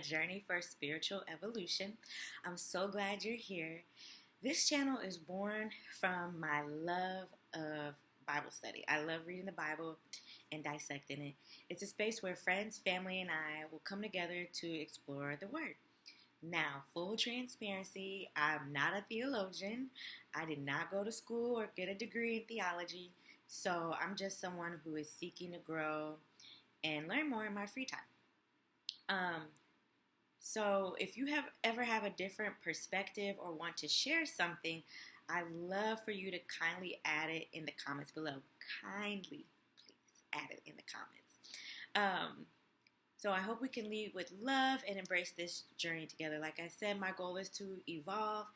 journey for spiritual evolution. I'm so glad you're here. This channel is born from my love of Bible study. I love reading the Bible and dissecting it. It's a space where friends, family, and I will come together to explore the Word. Now, full transparency, I'm not a theologian. I did not go to school or get a degree in theology, so I'm just someone who is seeking to grow and learn more in my free time. Um, so if you ever have a different perspective or want to share something, I'd love for you to kindly add it in the comments below. Kindly, please add it in the comments. So I hope we can lead with love and embrace this journey together. Like I said, my goal is to evolve,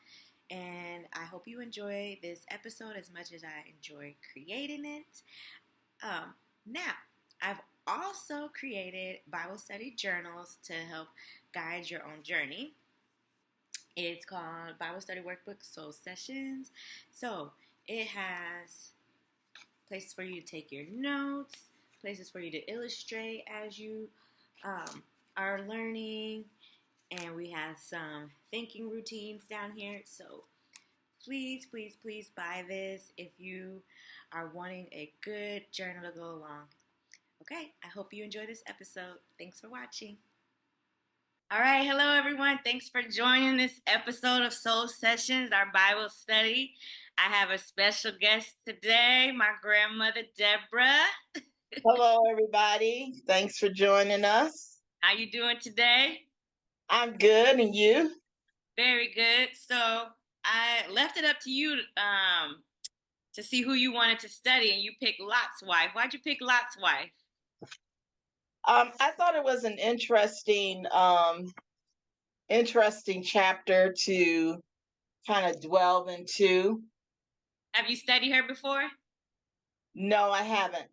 and I hope you enjoy this episode as much as I enjoy creating it. Now, I've also created Bible study journals to help guide your own journey. It's called Bible Study Workbook Soul Sessions. So it has places for you to take your notes, places for you to illustrate as you are learning, and we have some thinking routines down here. So please, please, please buy this if you are wanting a good journal to go along. Okay, I hope you enjoy this episode. Thanks for watching. All right, hello everyone. Thanks for joining this episode of Soul Sessions, our Bible study. I have a special guest today, my grandmother, Deborah. Hello, everybody. Thanks for joining us. How you doing today? I'm good, and you? Very good. So I left it up to you to see who you wanted to study, and you picked Lot's wife. Why'd you pick Lot's wife? I thought it was an interesting chapter to kind of dwell into. Have you studied her before? No, I haven't.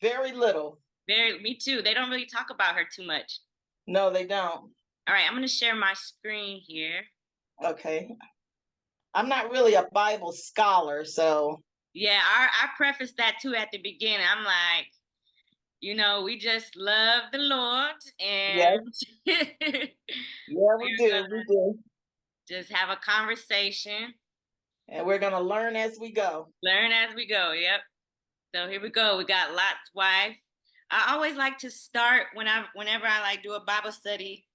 Very little. Me too. They don't really talk about her too much. No, they don't. All right, I'm going to share my screen here. Okay. I'm not really a Bible scholar, so. Yeah, I prefaced that too at the beginning. I'm like, we just love the Lord, and yeah, we do. Just have a conversation. And we're going to learn as we go. Learn as we go, yep. So here we go. We got Lot's wife. I always like to start whenever I like do a Bible study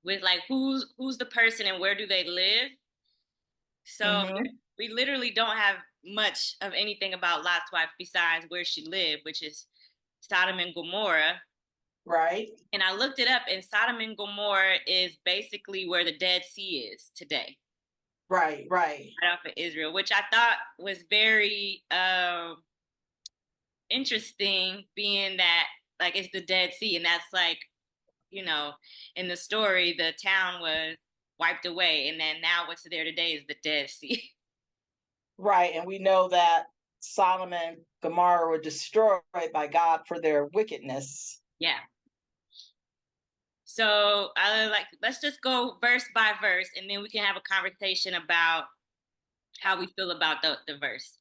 with like who's the person and where do they live. So we literally don't have much of anything about Lot's wife besides where she lived, which is Sodom and Gomorrah. Right. And I looked it up, and Sodom and Gomorrah is basically where the Dead Sea is today. Right. Right off of Israel, which I thought was very interesting, being that like it's the Dead Sea, and that's like, in the story the town was wiped away, and then now what's there today is the Dead Sea. Right, and we know that Sodom and Gomorrah were destroyed by God for their wickedness. Yeah. So let's just go verse by verse, and then we can have a conversation about how we feel about the verse.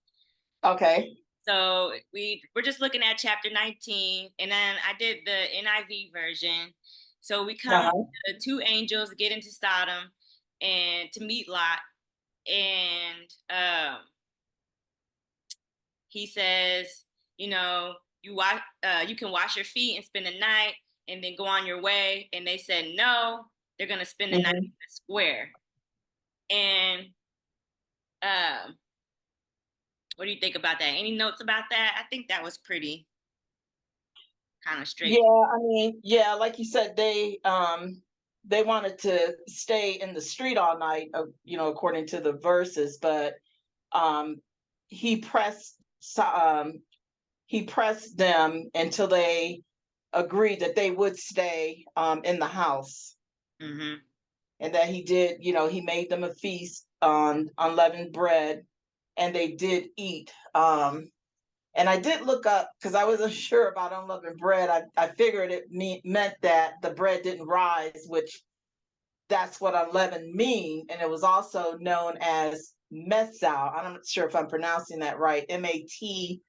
Okay. So we're just looking at chapter 19, and then I did the NIV version. So we come the two angels get into Sodom and to meet Lot, and he says, you can wash your feet and spend the night and then go on your way. And they said no, they're gonna spend the night in the square. And what do you think about that? Any notes about that? I think that was pretty kind of straight. Yeah, like you said, they wanted to stay in the street all night, according to the verses, but he pressed them until they agreed that they would stay in the house. And that he did, he made them a feast on unleavened bread, and they did eat. And I did look up, because I wasn't sure about unleavened bread. I figured it meant that the bread didn't rise, which that's what unleavened mean. And it was also known as mezzoh. I'm not sure if I'm pronouncing that right. Matzoh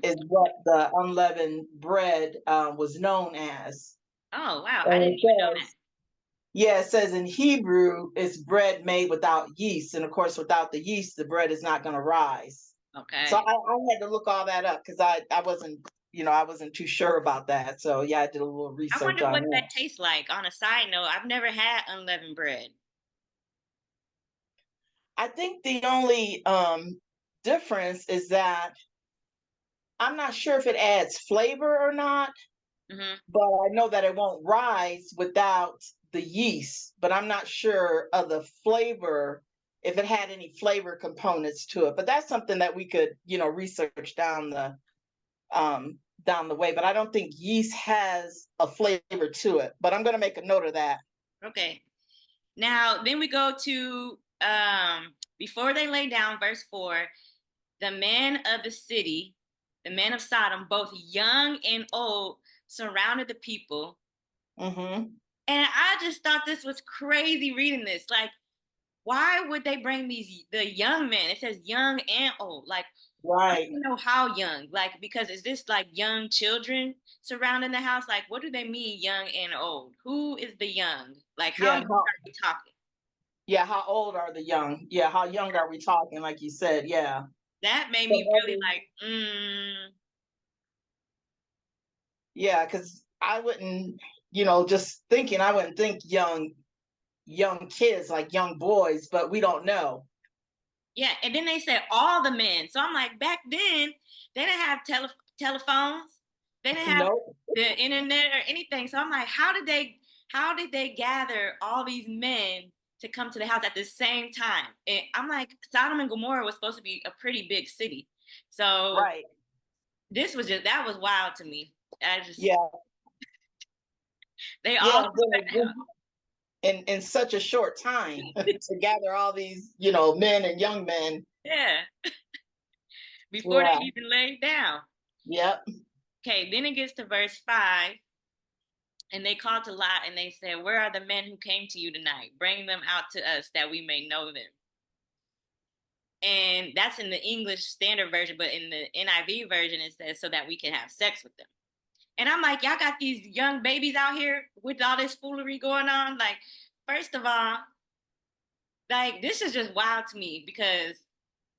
is what the unleavened bread was known as. Oh, wow. I And didn't it even know that. says, yeah, it says in Hebrew, it's bread made without yeast. And of course, without the yeast, the bread is not going to rise. So Okay. I had to look all that up because I wasn't, I wasn't too sure about that. So yeah, I did a little I research wonder on what that. that tastes like. On a side note, I've never had unleavened bread. I think the only difference is that I'm not sure if it adds flavor or not, Hmm. but I know that it won't rise without the yeast. But I'm not sure of the flavor, if it had any flavor components to it. But that's something that we could, research down the way. But I don't think yeast has a flavor to it. But I'm going to make a note of that. Okay. Now, then we go to before they lay down, verse 4, the men of the city, the men of Sodom, both young and old, surrounded the people. Mm-hmm. And I just thought this was crazy reading this. Like, why would they bring the young men? It says young and old. Like, I Right. don't know how young. Like, because is this like young children surrounding the house? Like, what do they mean young and old? Who is the young? Like, how Yeah. young are we talking? Yeah. How old are the young? Yeah. How young are we talking? Like you said. Yeah. That made So me really like, yeah, because I wouldn't, just thinking, I wouldn't think young kids like young boys, but we don't know. yeah. And then they said all the men. So I'm like, back then, they didn't have telephones. They didn't have Nope. the internet or anything. So I'm like, how did they gather all these men to come to the house at the same time? And I'm like, Sodom and Gomorrah was supposed to be a pretty big city. So Right. that was wild to me. I just Yeah. they all Yeah. In such a short time to gather all these, men and young men. yeah, before Yeah. they even laid down. Yep. Okay, then it gets to verse 5. And they called to Lot and they said, "Where are the men who came to you tonight? Bring them out to us that we may know them." And that's in the English Standard Version, but in the NIV version, it says, "So that we can have sex with them." And I'm like, y'all got these young babies out here with all this foolery going on. Like, first of all, like, this is just wild to me because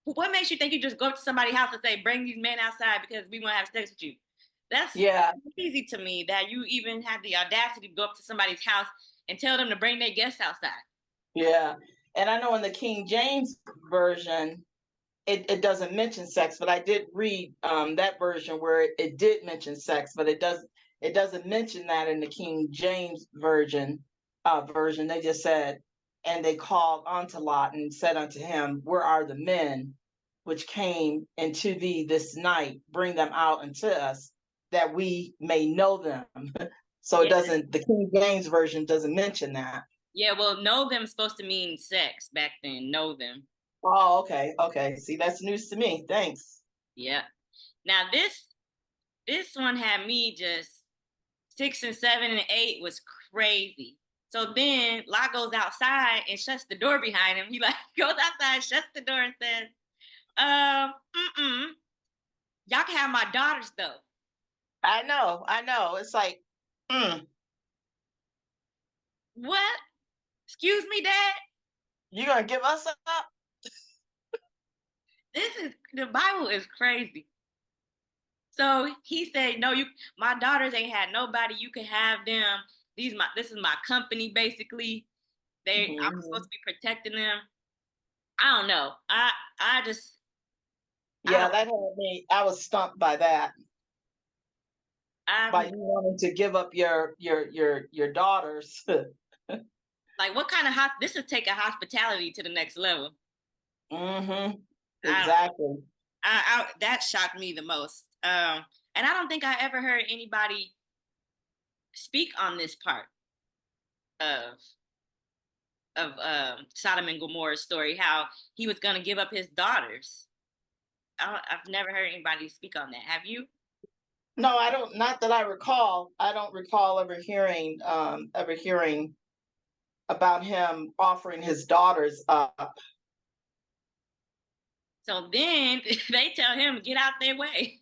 what makes you think you just go up to somebody's house and say, "Bring these men outside because we want to have sex with you"? That's Yeah. crazy to me that you even have the audacity to go up to somebody's house and tell them to bring their guests outside. Yeah. And I know in the King James version, it doesn't mention sex, but I did read that version where it did mention sex, but it doesn't mention that in the King James version. They just said, and they called unto Lot and said unto him, where are the men which came into thee this night? Bring them out unto us that we may know them. So Yeah. the King James version doesn't mention that. Yeah, well, know them is supposed to mean sex back then. Know them. Oh, okay, okay. See, that's news to me. Thanks. Yeah. Now this one had me just 6 and 7 and 8 was crazy. So then Lot goes outside and shuts the door behind him. He like goes outside, shuts the door, and says, y'all can have my daughters though." I know, I know. It's like, mm, What? Excuse me, Dad? you gonna give us up? The Bible is crazy. So he said, "No, my daughters ain't had nobody. You can have them. This is my company, basically. I'm supposed Mhm. to be protecting them." I don't know. I just I Yeah, don't that had me. I was stumped by that. By I'm you wanting to give up your daughters. like, what kind of this would take a hospitality to the next level. Mm-hmm. I don't know. Exactly. That shocked me the most. And I don't think I ever heard anybody speak on this part of Sodom and Gomorrah's story, how he was going to give up his daughters. I've never heard anybody speak on that. Have you? No, I don't. Not that I recall. I don't recall ever hearing about him offering his daughters up. So then they tell him, get out their way.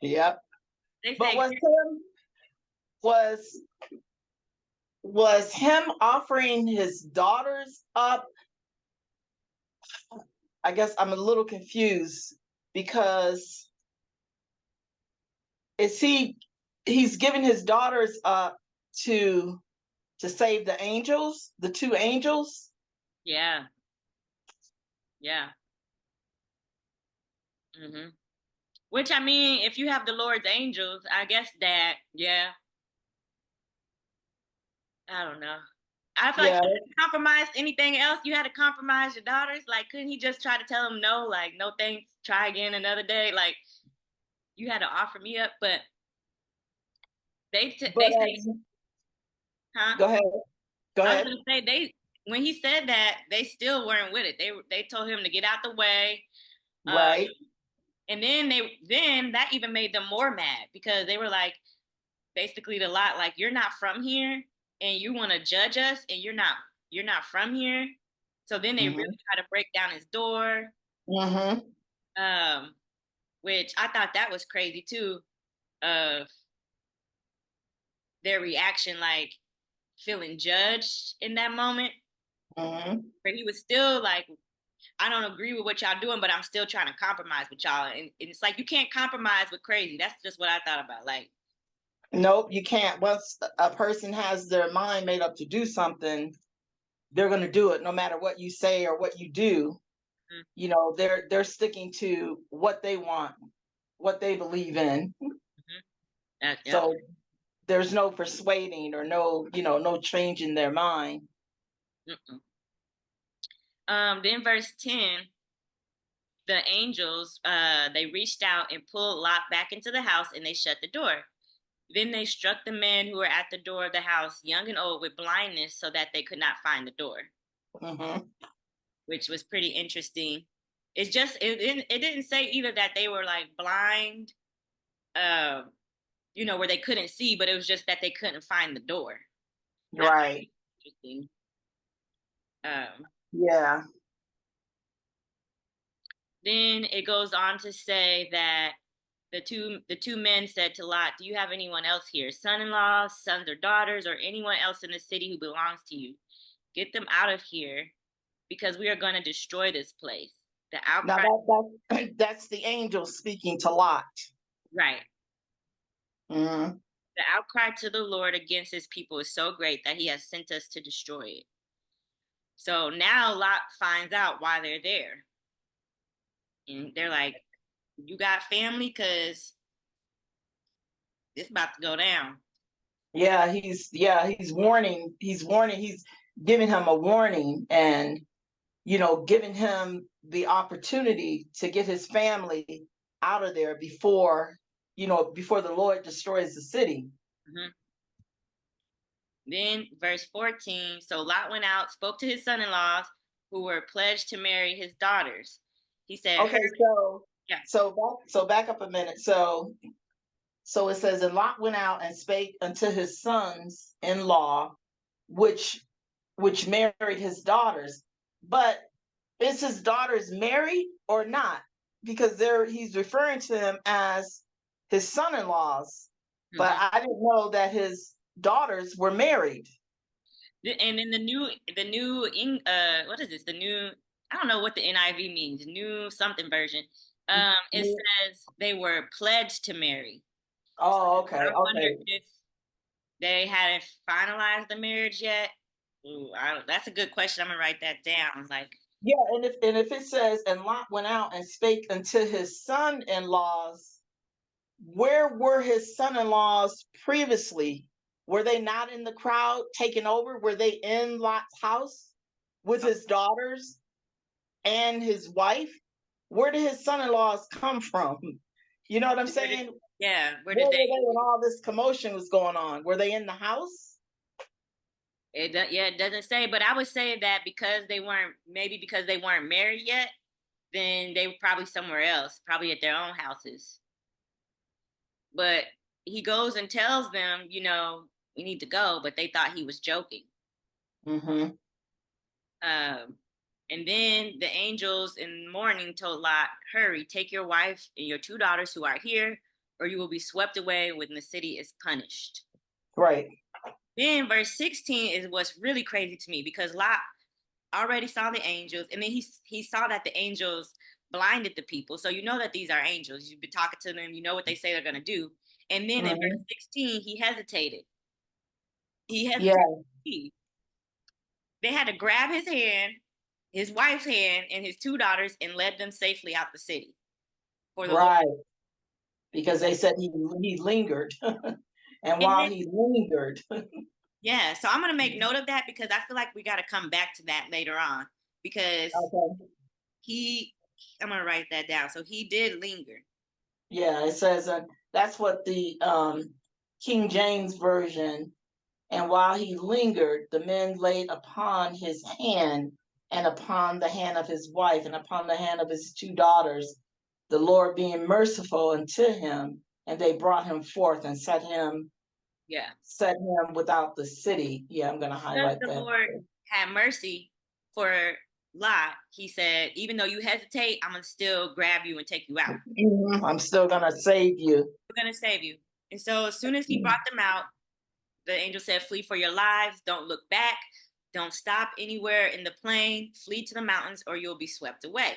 Yep. They But say, was him offering his daughters up. I guess I'm a little confused because he's giving his daughters up to save the angels, the two angels? Yeah. Yeah. Mm-hmm. Which, I mean, if you have the Lord's angels, I guess that, yeah. I don't know. I feel like Yeah. you had to compromise anything else. You had to compromise your daughters. Like, couldn't he just try to tell them no? Like, no thanks. Try again another day. Like, you had to offer me up. But But they say, huh? go ahead. Go I was ahead. gonna say when he said that, they still weren't with it. They told him to get out the way. Uh, Right. and then that even made them more mad because they were like, basically the lot, like, you're not from here and you want to judge us and you're not from here. So then they Mm-hmm. really try to break down his door. Mm-hmm. um which I thought that was crazy too, of their reaction, like feeling judged in that moment, Mm-hmm. where he was still like, I don't agree with what y'all doing, but I'm still trying to compromise with y'all. And it's like, you can't compromise with crazy. That's just what I thought about. Like, Nope, you can't. Once a person has their mind made up to do something, they're going to do it no matter what you say or what you do. mm, You know, they're sticking to what they want, what they believe in. yeah. So there's no persuading or no change in their mind. Mm-mm. Then verse 10, the angels, they reached out and pulled Lot back into the house and they shut the door. Then they struck the men who were at the door of the house, young and old, with blindness so that they could not find the door, Mm-hmm. which was pretty interesting. It's just, it didn't say either that they were like blind, uh, where they couldn't see, but it was just that they couldn't find the door. That Right. was interesting. Um, Yeah. then it goes on to say that the two men said to Lot, "Do you have anyone else here, son-in-laws, sons or daughters, or anyone else in the city who belongs to you? Get them out of here, because we are going to destroy this place." The Now outcry, that's the angel speaking to Lot. right? Mm-hmm. The outcry to the Lord against his people is so great that he has sent us to destroy it. So now Lot finds out why they're there, and they're like, "You got family? Because it's about to go down." He's warning. He's giving him a warning, and giving him the opportunity to get his family out of there before the Lord destroys the city. Mm-hmm. Then verse 14, so Lot went out, spoke to his son-in-laws who were pledged to marry his daughters. He said, Okay, so yeah. back up a minute. So it says, and Lot went out and spake unto his sons-in-law, which married his daughters. But is his daughters married or not? Because he's referring to them as his son-in-laws. But Mm-hmm. I didn't know that his daughters were married. And in what is this? The new, I don't know what the NIV means, new something version. It says they were pledged to marry. Oh, So okay, I wonder okay. if they hadn't finalized the marriage yet. Ooh, that's a good question. I'm gonna write that down. Like, Yeah, and if it says, and Lot went out and spake unto his son-in-laws, where were his son-in-laws previously? Were they not in the crowd taking over? Were they in Lot's house with his daughters and his wife? Where did his son-in-laws come from? You know what I'm saying? where Where did were they? they when all this commotion was going on? Were they in the house? It doesn't say, but I would say that maybe because they weren't married yet, then they were probably somewhere else, probably at their own houses. But he goes and tells them, we need to go, but they thought he was joking. Mm-hmm. Um, and then the angels in the morning told Lot, "Hurry, take your wife and your two daughters who are here, or you will be swept away when the city is punished." Right. Then verse 16 is what's really crazy to me, because Lot already saw the angels, and then he saw that the angels blinded the people. So you know that these are angels. You've been talking to them, you know what they say they're gonna do. And then in verse 16, he hesitated. He hesitated. Yeah. They had to grab his hand, his wife's hand, and his two daughters, and led them safely out the city for the Lord. Right. Because they said he lingered. And while he lingered. Yeah, so I'm gonna make note of that, because I feel like we got to come back to that later on, because I'm gonna write that down. So he did linger. Yeah, it says that's what the King James version. And while he lingered, the men laid upon his hand and upon the hand of his wife and upon the hand of his two daughters, the Lord being merciful unto him, and they brought him forth and set him without the city. Yeah, I'm gonna highlight the that. Lord had mercy for Lot. He said, even though you hesitate, I'm gonna still grab you and take you out. I'm still gonna save you. We're gonna save you. And so as soon as he brought them out, the angel said, flee for your lives, don't look back, don't stop anywhere in the plain, flee to the mountains or you'll be swept away.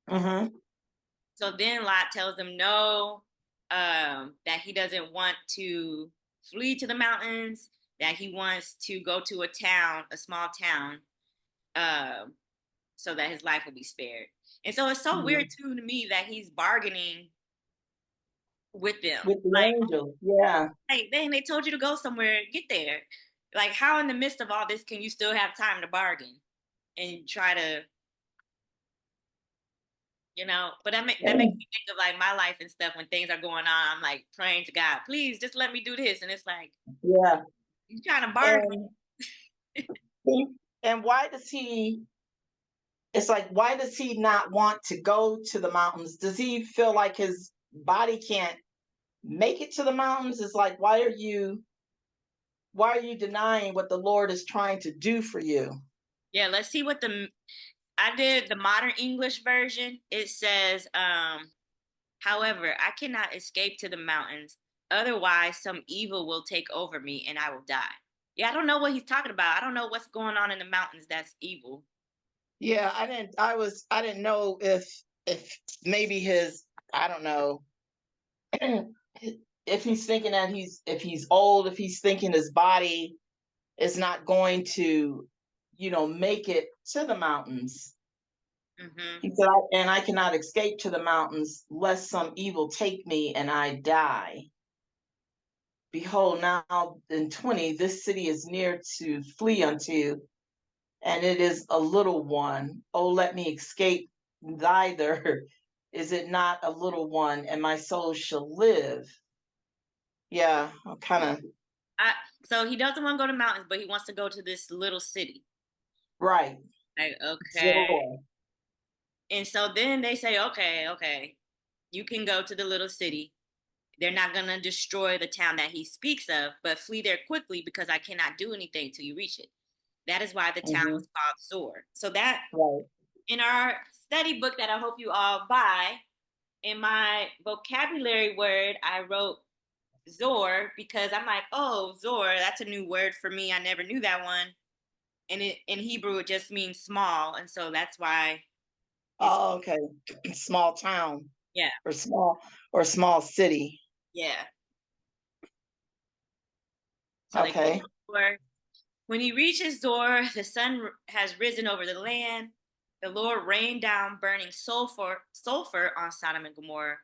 So then Lot tells them no, that he doesn't want to flee to the mountains, that he wants to go to a town, a small town, so that his life will be spared. And so it's so weird too to me that he's bargaining with them. With the angels, yeah. Hey, they told you to go somewhere, get there. Like, how in the midst of all this can you still have time to bargain and try to, but that makes me think of like my life and stuff. When things are going on, I'm like praying to God, please just let me do this. And it's like, yeah, you trying to bargain. And why does he, it's like, why does he not want to go to the mountains? Does he feel like his body can't make it to the mountains? It's like, why are you denying what the Lord is trying to do for you? Yeah, let's see what I did the modern English version. It says, however, I cannot escape to the mountains. Otherwise, some evil will take over me and I will die. Yeah, I don't know what he's talking about. I don't know what's going on in the mountains that's evil. Yeah, I didn't know if maybe his, I don't know, if he's thinking that if he's old, if he's thinking his body is not going to, make it to the mountains. He said, and I cannot escape to the mountains, lest some evil take me and I die. Behold, now in 20, this city is near to flee unto, and it is a little one. Oh, let me escape thither. Is it not a little one, and my soul shall live? Yeah, I'm kind of. So he doesn't want to go to mountains, but he wants to go to this little city. Right. Like, okay. Sure. And so then they say, okay, you can go to the little city. They're not going to destroy the town that he speaks of, but flee there quickly because I cannot do anything till you reach it. That is why the town was called Zor. So that, in our study book that I hope you all buy, in my vocabulary word, I wrote Zor because I'm like, oh, Zor, that's a new word for me. I never knew that one. And in Hebrew, it just means small. And so that's why. Oh, okay. Small town. Yeah. Or small city. Yeah. So okay. When he reaches Zor, the sun has risen over the land. The Lord rained down burning sulfur on Sodom and Gomorrah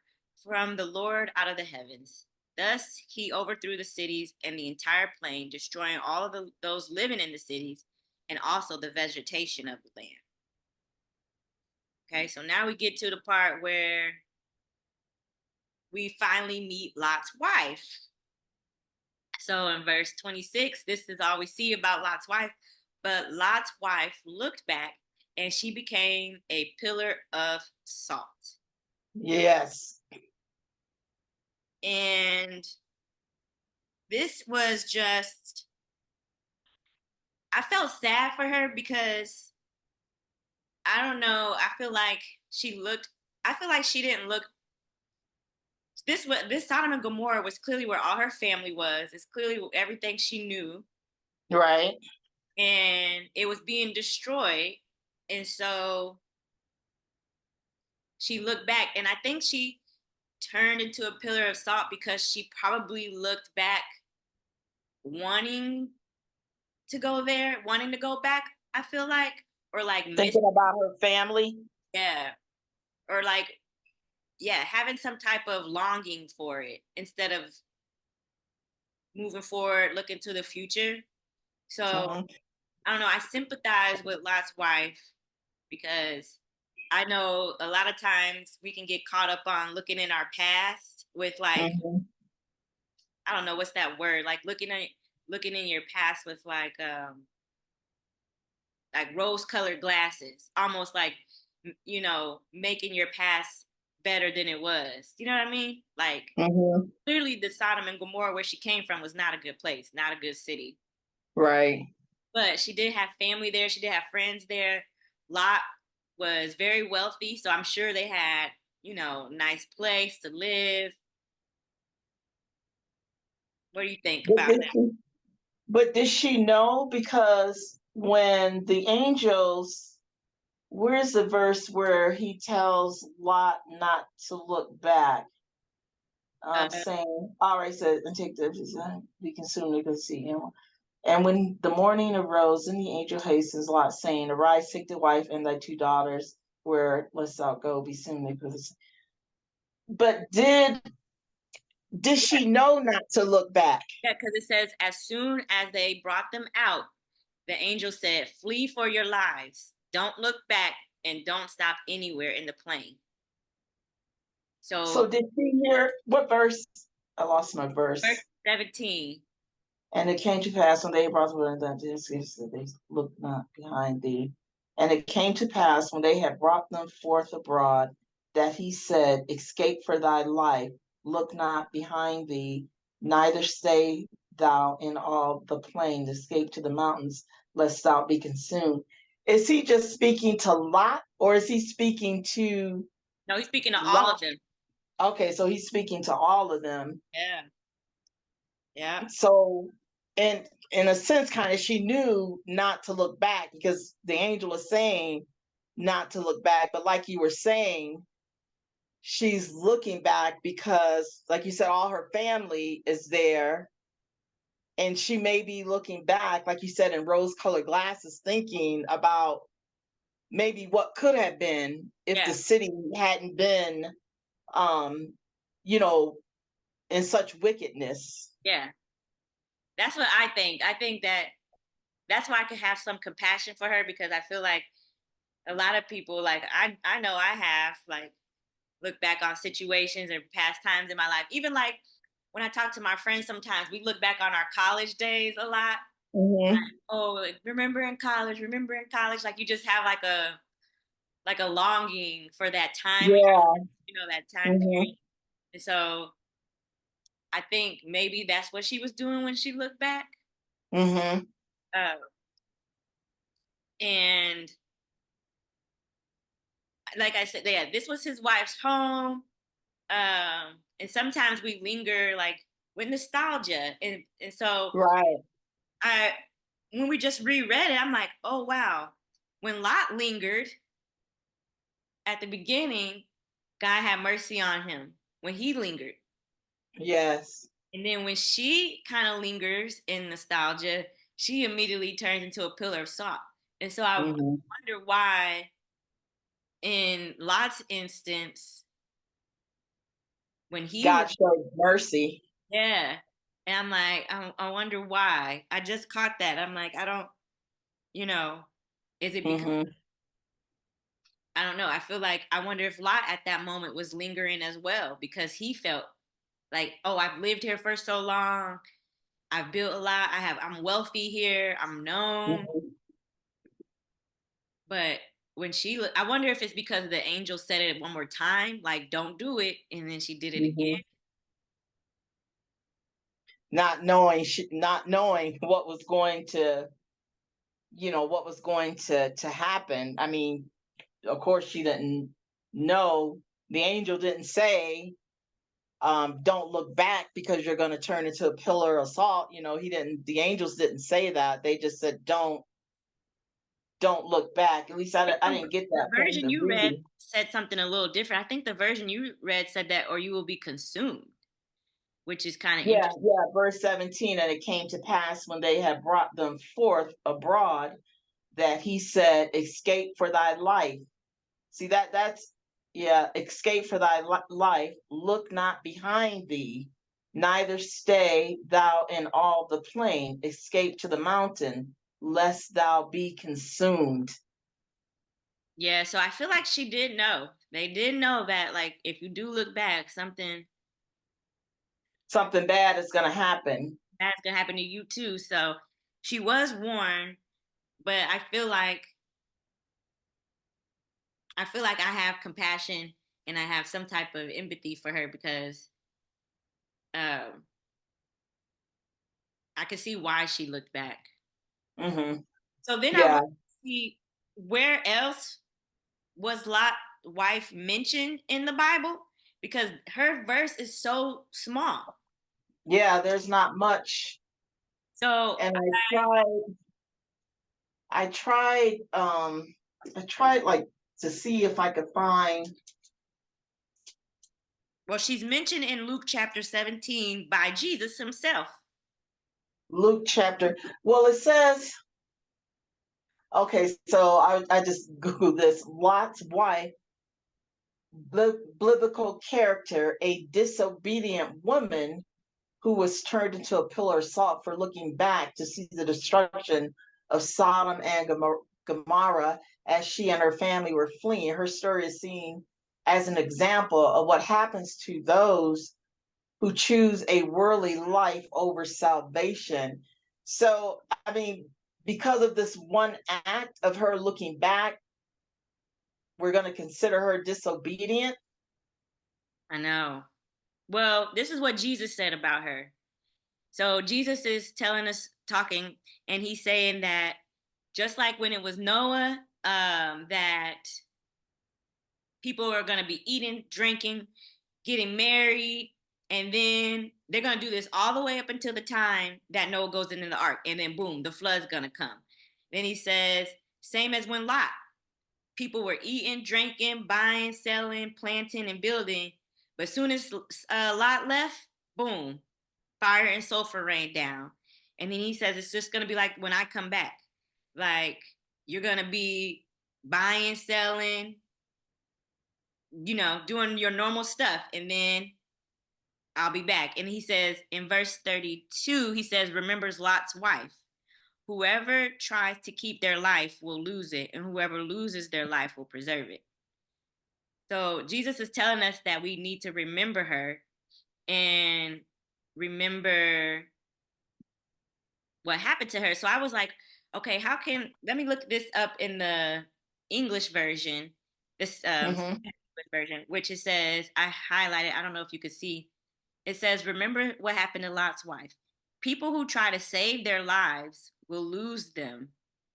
from the Lord out of the heavens. Thus he overthrew the cities and the entire plain, destroying all of those living in the cities and also the vegetation of the land. Okay, so now we get to the part where we finally meet Lot's wife. So in verse 26, this is all we see about Lot's wife. But Lot's wife looked back and she became a pillar of salt. Yes. And this was just, I felt sad for her because I don't know, I feel like she didn't look this Sodom and Gomorrah was clearly where all her family was. It's clearly everything she knew, Right. and it was being destroyed. And so she looked back, and I think she turned into a pillar of salt because she probably looked back wanting to go there, wanting to go back, I feel like, or like miss, Thinking about her family. yeah, or like, yeah, having some type of longing for it instead of moving forward, looking to the future. So Mhm. I don't know. I sympathize with Lot's wife because I know a lot of times we can get caught up on looking in our past with like, Mhm. I don't know what's that word, like looking in your past with like rose colored glasses, almost like making your past better than it was. You know what I mean? Like Mhm. clearly the Sodom and Gomorrah where she came from was not a good place, not a good city. Right. But she did have family there. She did have friends there. Lot was very wealthy, so I'm sure they had, nice place to live. What do you think But about did that? she, but did she know? Because when the angels, where's the verse where he tells Lot not to look back? Uh, Saying, all right, said, and take the be consumed, they could see him. And when the morning arose, then the angel hastens Lot, saying, arise, take the wife and thy two daughters, where must thou go, be soon they could. But did yeah, she know not to look back? yeah, because it says as soon as they brought them out, the angel said, "Flee for your lives. Don't look back and don't stop anywhere in the plain." So So, did she hear what verse? I lost my verse verse. 17. And it came to pass when they brought that they looked not behind thee. And it came to pass when they had brought them forth abroad, that he said, escape for thy life, look not behind thee, neither stay thou in all the plain, escape to the mountains, lest thou be consumed. Is he just speaking to Lot, or is he speaking to No, he's speaking to all of Lot? them. Okay, so he's speaking to all of them. Yeah. Yeah. So, in a sense, kind of, she knew not to look back because the angel is saying not to look back. But like you were saying, she's looking back because, like you said, all her family is there. And she may be looking back, like you said, in rose colored glasses, thinking about maybe what could have been if the Yeah. city hadn't been, um, you know, in such wickedness. Yeah. That's what I think. I think that's why I could have some compassion for her because I feel like a lot of people, like I know I have, like, look back on situations and past times in my life. Even like when I talk to my friends, sometimes we look back on our college days a lot. Mm-hmm. Oh, like, remember in college, like you just have like a longing for that time, Yeah. that time period. Mm-hmm. And so I think maybe that's what she was doing when she looked back. Mm-hmm. Uh, and like I said, yeah, this was his wife's home. And sometimes we linger like with nostalgia, and so Right. I when we just reread it, I'm like, oh wow, when Lot lingered at the beginning, God had mercy on him when he lingered. Yes. And then when she kind of lingers in nostalgia, she immediately turns into a pillar of salt. And so I Mm-hmm. wonder why, in Lot's instance, when he, God showed mercy. yeah, and I'm like, I wonder why. I just caught that. I'm like, I don't, you know, is it because Mm-hmm. I don't know. I feel like I wonder if Lot at that moment was lingering as well because he felt like, oh, I've lived here for so long. I've built a lot. I'm wealthy here. I'm known. Mm-hmm. But when I wonder if it's because the angel said it one more time, like, don't do it. And then she did it again. Mm-hmm. Not knowing what was going to, what was going to happen. I mean, of course, she didn't know. The angel didn't say, don't look back because you're going to turn into a pillar of salt. The angels didn't say that. They just said, don't look back. At least I didn't get The that from version the you read reading. said something a little different. I think the version you read said that, or you will be consumed, which is kind of Yeah, interesting. yeah. Verse 17, and it came to pass when they had brought them forth abroad that he said, escape for thy life. See, that's, yeah, escape for thy life. Look not behind thee, neither stay thou in all the plain. Escape to the mountain, lest thou be consumed. Yeah, so I feel like she did know. They did know that, like, if you do look back, something Something bad is going to happen. bad's gonna happen to you too. So she was warned, but I feel like I have compassion and I have some type of empathy for her because um, I could see why she looked back. Hmm. So then I want Yeah, to see where else was Lot's wife mentioned in the Bible because her verse is so small. yeah. There's not much, So and I tried, I tried like to see if I could find well, she's mentioned in Luke chapter 17 by Jesus himself. Luke chapter. Well, it says, okay, so I just Googled this. Lot's wife, biblical character, a disobedient woman who was turned into a pillar of salt for looking back to see the destruction of Sodom and Gomorrah as she and her family were fleeing. Her story is seen as an example of what happens to those who choose a worldly life over salvation. So, I mean, because of this one act of her looking back, we're going to consider her disobedient. I know. Well, this is what Jesus said about her. So Jesus is telling us, talking, and he's saying that just like when it was Noah, that people are going to be eating, drinking, getting married, and then they're going to do this all the way up until the time that Noah goes into the ark, and then boom, the flood's going to come. Then he says, same as when Lot, people were eating, drinking, buying, selling, planting, and building. But as soon as Lot left, boom, fire and sulfur rained down. And then he says, it's just going to be like when I come back. Like, you're going to be buying, selling, doing your normal stuff. And then I'll be back. And he says in verse 32, he says, remembers Lot's wife. Whoever tries to keep their life will lose it, and whoever loses their life will preserve it. So Jesus is telling us that we need to remember her and remember what happened to her. So I was like, okay, let me look this up in the English version, this Mm-hmm. English version, which it says, I highlighted, I don't know if you could see, it says, remember what happened to Lot's wife. People who try to save their lives will lose them,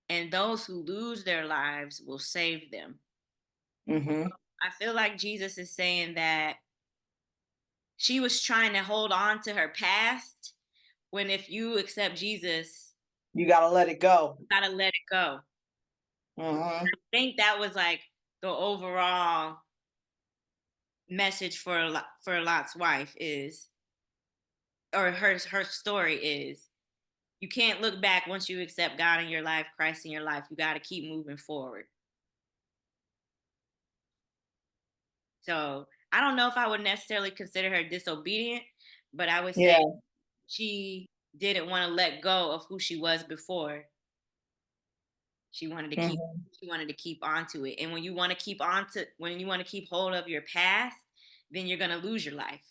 and those who lose their lives will save them. Mm-hmm. I feel like Jesus is saying that she was trying to hold on to her past when if you accept Jesus, You got to let it go. you gotta let it go. Mm-hmm. I think that was like the overall message for Lot's wife is, or her story is, you can't look back once you accept God in your life, Christ in your life. You got to keep moving forward. So I don't know if I would necessarily consider her disobedient, but I would say Yeah. she didn't want to let go of who she was before. She wanted to keep Mm-hmm. she wanted to keep on to it. And when you want to keep hold of your past, then you're gonna lose your life.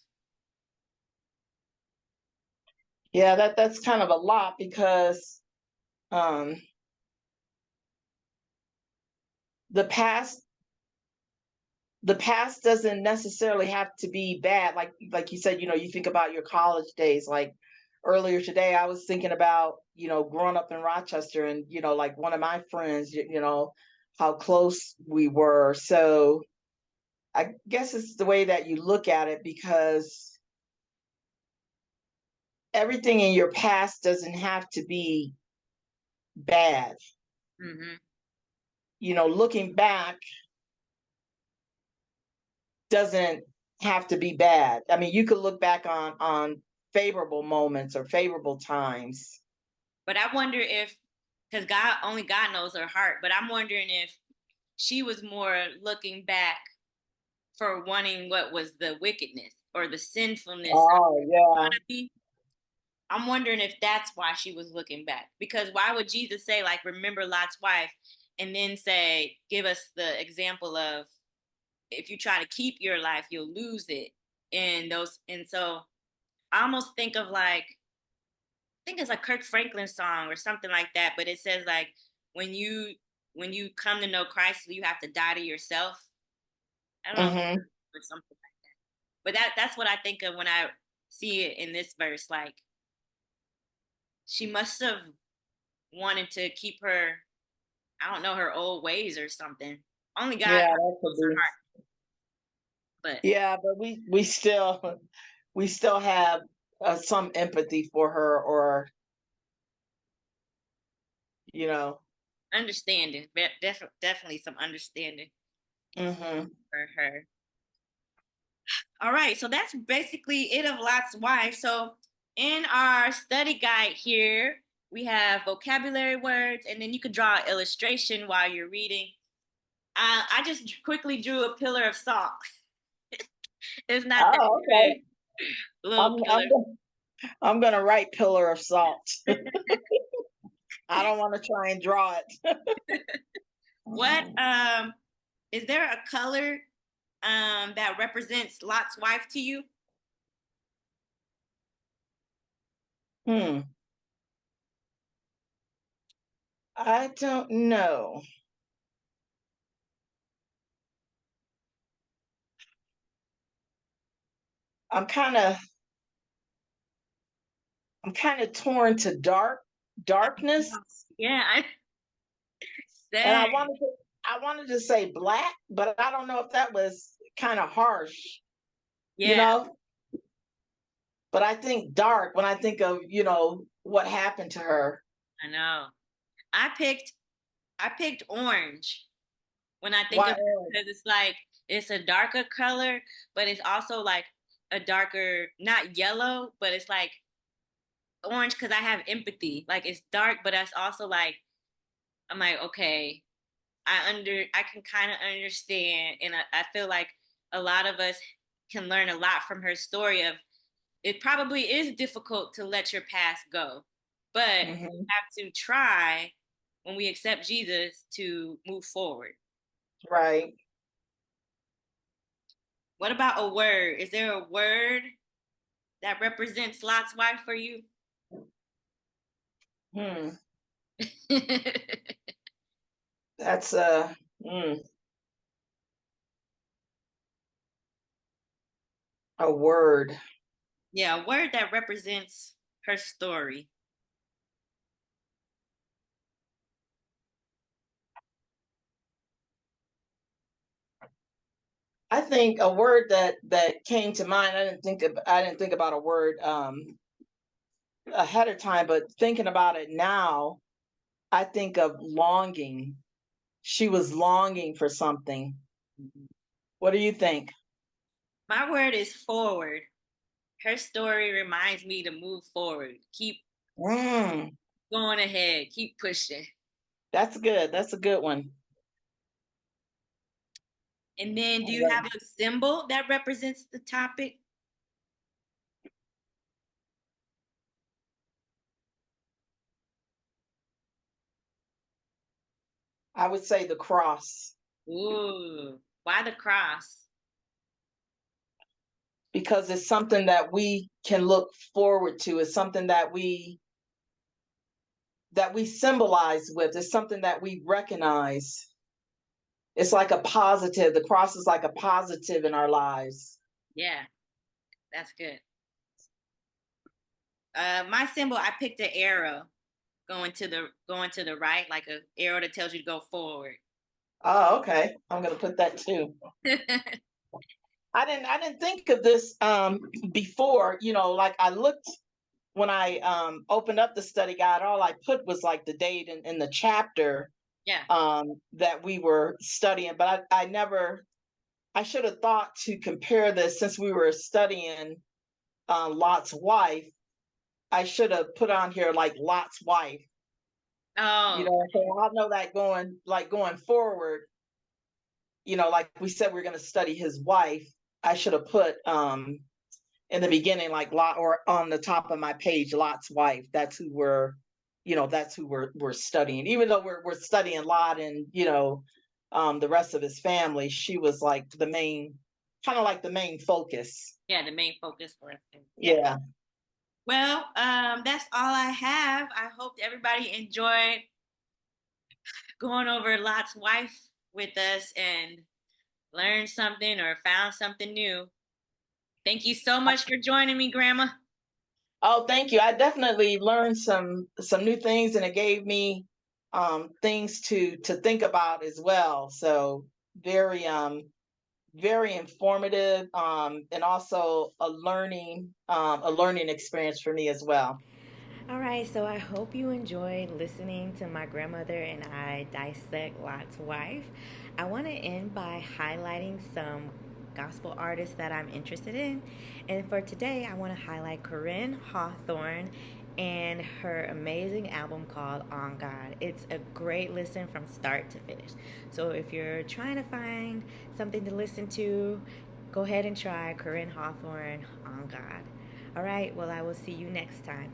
Yeah, that's kind of a lot because um, the past the past doesn't necessarily have to be bad. Like you said, you think about your college days. Like earlier today, I was thinking about growing up in Rochester, and like one of my friends, how close we were. So I guess it's the way that you look at it, because everything in your past doesn't have to be bad. Mm-hmm. You know, looking back doesn't have to be bad. I mean, you could look back on favorable moments or favorable times. But I wonder if, because God knows her heart, but I'm wondering if she was more looking back for wanting what was the wickedness or the sinfulness. Oh, yeah. I'm wondering if that's why she was looking back. Because why would Jesus say, like, remember Lot's wife, and then say, give us the example of if you try to keep your life, you'll lose it. And so I almost think of like, I think it's a Kirk Franklin song or something like that, but it says like when you when you come to know Christ, you have to die to yourself. I don't know if Mm-hmm. it's something like that. But that's what I think of when I see it in this verse. Like she must have wanted to keep her, I don't know, her old ways or something. Only God Yeah, that could knows her be. heart. But Yeah, but we still we still have some empathy for her, or you know. understanding, definitely some understanding Mm-hmm. for her. All right, so that's basically it of Lot's wife. So in our study guide here, we have vocabulary words, and then you could draw an illustration while you're reading. I just quickly drew a pillar of salt. It's not that Oh, big. okay. Little I'm pillar. I'm I'm gonna write pillar of salt. I don't want to try and draw it. What is there a color that represents Lot's wife to you? Hmm. I don't know. I'm kind of I'm kind of torn to darkness, Yeah, I and say I wanted to say black, but I don't know if that was kind of harsh, you yeah, know. But I think dark when I think of, what happened to her. I know. I picked I picked orange when I think Why of it orange? because it's like it's a darker color, but it's also like a darker, not yellow, but it's like orange because I have empathy. Like it's dark, but that's also like I'm like, okay, I can kind of understand, and I feel like a lot of us can learn a lot from her story of it probably is difficult to let your past go, but we Hmm. have to try when we accept Jesus to move forward. Right. What about a word? Is there a word that represents Lot's wife for you? Hmm. Yeah, That's a word. a word that represents her story. I think a word that came to mind. I didn't think about a word ahead of time, but thinking about it now, I think of longing. She was longing for something. What do you think? My word is forward. Her story reminds me to move forward, keep Mm, going ahead, keep pushing. that's good. That's a good one. And then, do you have a symbol that represents the topic? I would say the cross, Ooh, why the cross? because it's something that we can look forward to. It's something that we symbolize with. It's something that we recognize. It's like a positive. The cross is like a positive in our lives. Yeah, that's good. My symbol, I picked an arrow going to the right, like a arrow that tells you to go forward. Oh, okay. I'm gonna put that too. I didn't think of this before, like I looked when I opened up the study guide, all I put was like the date in the chapter Yeah. that we were studying. But I never, I should have thought to compare this since we were studying Lot's wife. I should have put on here like Lot's wife. Oh, So I'll know that going forward, like we said, we're going to study his wife. I should have put in the beginning, like Lot, or on the top of my page, Lot's wife. That's who we're studying. Even though we're studying Lot and the rest of his family, she was like the main, kind of like the main focus. yeah, the main focus for us. Yeah. Yeah. Well, that's all I have. I hope everybody enjoyed going over Lot's wife with us and learned something or found something new. Thank you so much for joining me, Grandma. Oh, thank you. I definitely learned some new things, and it gave me things to think about as well. So very informative, and also a learning experience for me as well. All right, so I hope you enjoyed listening to my grandmother and I dissect Lot's wife. I want to end by highlighting some gospel artists that I'm interested in. And for today, I want to highlight Corinne Hawthorne and her amazing album called On God. It's a great listen from start to finish. So if you're trying to find something to listen to, go ahead and try Corinne Hawthorne On God. All right, well, I will see you next time.